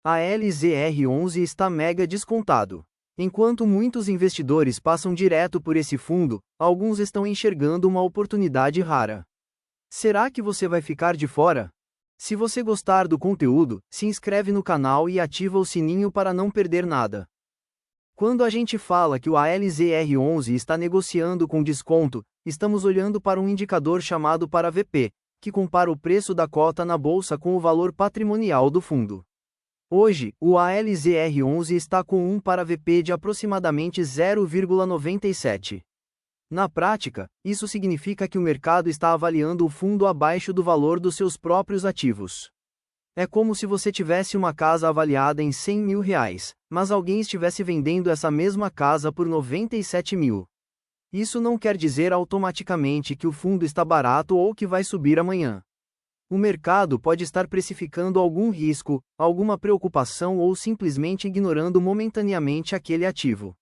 A LZR11 está mega descontado. Enquanto muitos investidores passam direto por esse fundo, alguns estão enxergando uma oportunidade rara. Será que você vai ficar de fora? Se você gostar do conteúdo, se inscreve no canal e ativa o sininho para não perder nada. Quando a gente fala que o ALZR11 está negociando com desconto, estamos olhando para um indicador chamado para-VP, que compara o preço da cota na bolsa com o valor patrimonial do fundo. Hoje, o ALZR11 está com um para-VP de aproximadamente 0,97. Na prática, isso significa que o mercado está avaliando o fundo abaixo do valor dos seus próprios ativos. É como se você tivesse uma casa avaliada em R$100 mil, mas alguém estivesse vendendo essa mesma casa por 97 mil. Isso não quer dizer automaticamente que o fundo está barato ou que vai subir amanhã. O mercado pode estar precificando algum risco, alguma preocupação ou simplesmente ignorando momentaneamente aquele ativo.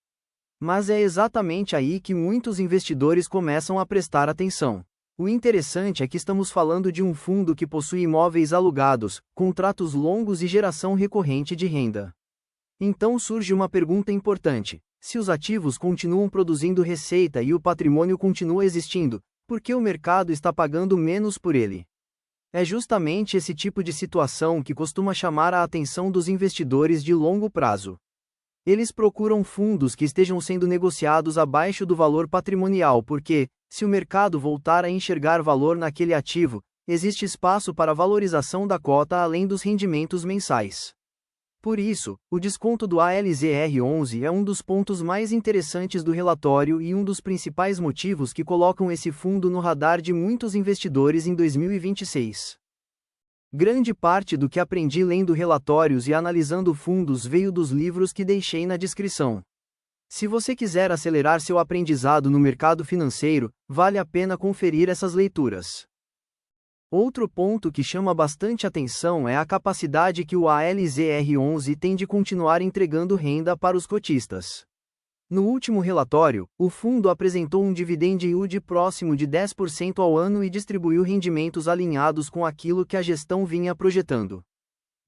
Mas é exatamente aí que muitos investidores começam a prestar atenção. O interessante é que estamos falando de um fundo que possui imóveis alugados, contratos longos e geração recorrente de renda. Então surge uma pergunta importante: se os ativos continuam produzindo receita e o patrimônio continua existindo, por que o mercado está pagando menos por ele? É justamente esse tipo de situação que costuma chamar a atenção dos investidores de longo prazo. Eles procuram fundos que estejam sendo negociados abaixo do valor patrimonial porque, se o mercado voltar a enxergar valor naquele ativo, existe espaço para valorização da cota além dos rendimentos mensais. Por isso, o desconto do ALZR11 é um dos pontos mais interessantes do relatório e um dos principais motivos que colocam esse fundo no radar de muitos investidores em 2026. Grande parte do que aprendi lendo relatórios e analisando fundos veio dos livros que deixei na descrição. Se você quiser acelerar seu aprendizado no mercado financeiro, vale a pena conferir essas leituras. Outro ponto que chama bastante atenção é a capacidade que o ALZR11 tem de continuar entregando renda para os cotistas. No último relatório, o fundo apresentou um dividend yield próximo de 10% ao ano e distribuiu rendimentos alinhados com aquilo que a gestão vinha projetando.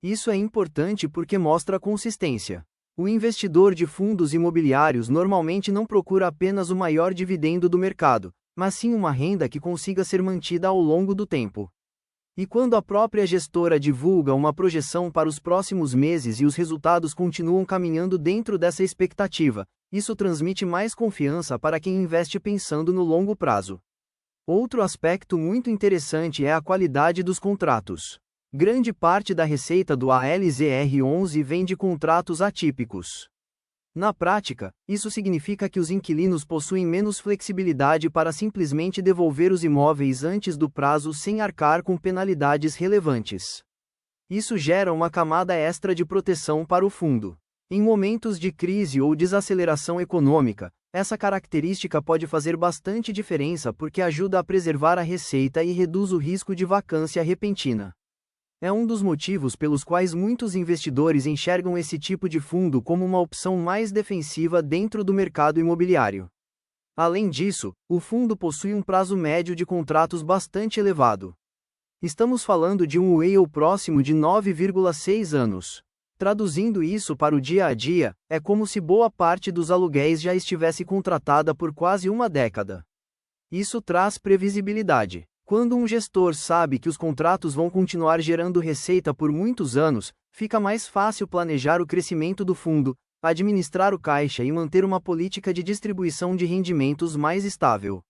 Isso é importante porque mostra consistência. O investidor de fundos imobiliários normalmente não procura apenas o maior dividendo do mercado, mas sim uma renda que consiga ser mantida ao longo do tempo. E quando a própria gestora divulga uma projeção para os próximos meses e os resultados continuam caminhando dentro dessa expectativa, isso transmite mais confiança para quem investe pensando no longo prazo. Outro aspecto muito interessante é a qualidade dos contratos. Grande parte da receita do ALZR11 vem de contratos atípicos. Na prática, isso significa que os inquilinos possuem menos flexibilidade para simplesmente devolver os imóveis antes do prazo sem arcar com penalidades relevantes. Isso gera uma camada extra de proteção para o fundo. Em momentos de crise ou desaceleração econômica, essa característica pode fazer bastante diferença porque ajuda a preservar a receita e reduz o risco de vacância repentina. É um dos motivos pelos quais muitos investidores enxergam esse tipo de fundo como uma opção mais defensiva dentro do mercado imobiliário. Além disso, o fundo possui um prazo médio de contratos bastante elevado. Estamos falando de um WALE próximo de 9,6 anos. Traduzindo isso para o dia a dia, é como se boa parte dos aluguéis já estivesse contratada por quase uma década. Isso traz previsibilidade. Quando um gestor sabe que os contratos vão continuar gerando receita por muitos anos, fica mais fácil planejar o crescimento do fundo, administrar o caixa e manter uma política de distribuição de rendimentos mais estável.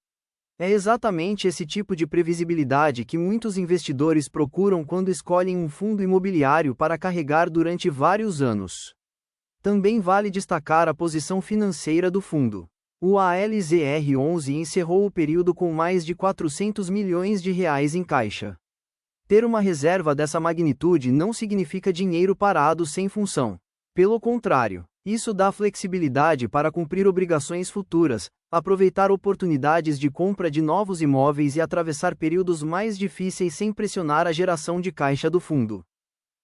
É exatamente esse tipo de previsibilidade que muitos investidores procuram quando escolhem um fundo imobiliário para carregar durante vários anos. Também vale destacar a posição financeira do fundo. O ALZR11 encerrou o período com mais de R$400 milhões em caixa. Ter uma reserva dessa magnitude não significa dinheiro parado sem função. Pelo contrário, isso dá flexibilidade para cumprir obrigações futuras, aproveitar oportunidades de compra de novos imóveis e atravessar períodos mais difíceis sem pressionar a geração de caixa do fundo.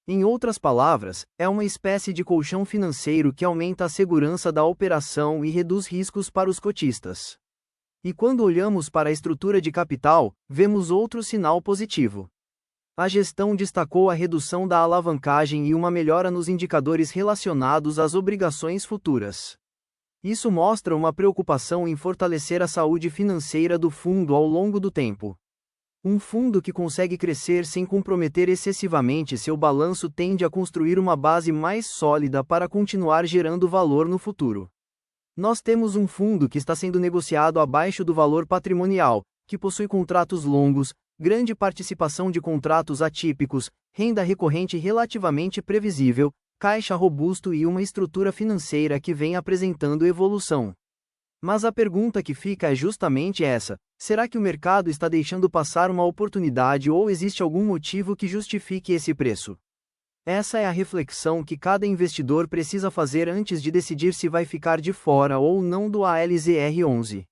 Em outras palavras, é uma espécie de colchão financeiro que aumenta a segurança da operação e reduz riscos para os cotistas. E quando olhamos para a estrutura de capital, vemos outro sinal positivo. A gestão destacou a redução da alavancagem e uma melhora nos indicadores relacionados às obrigações futuras. Isso mostra uma preocupação em fortalecer a saúde financeira do fundo ao longo do tempo. Um fundo que consegue crescer sem comprometer excessivamente seu balanço tende a construir uma base mais sólida para continuar gerando valor no futuro. Nós temos um fundo que está sendo negociado abaixo do valor patrimonial, que possui contratos longos, grande participação de contratos atípicos, renda recorrente relativamente previsível, caixa robusto e uma estrutura financeira que vem apresentando evolução. Mas a pergunta que fica é justamente essa: será que o mercado está deixando passar uma oportunidade ou existe algum motivo que justifique esse preço? Essa é a reflexão que cada investidor precisa fazer antes de decidir se vai ficar de fora ou não do ALZR11.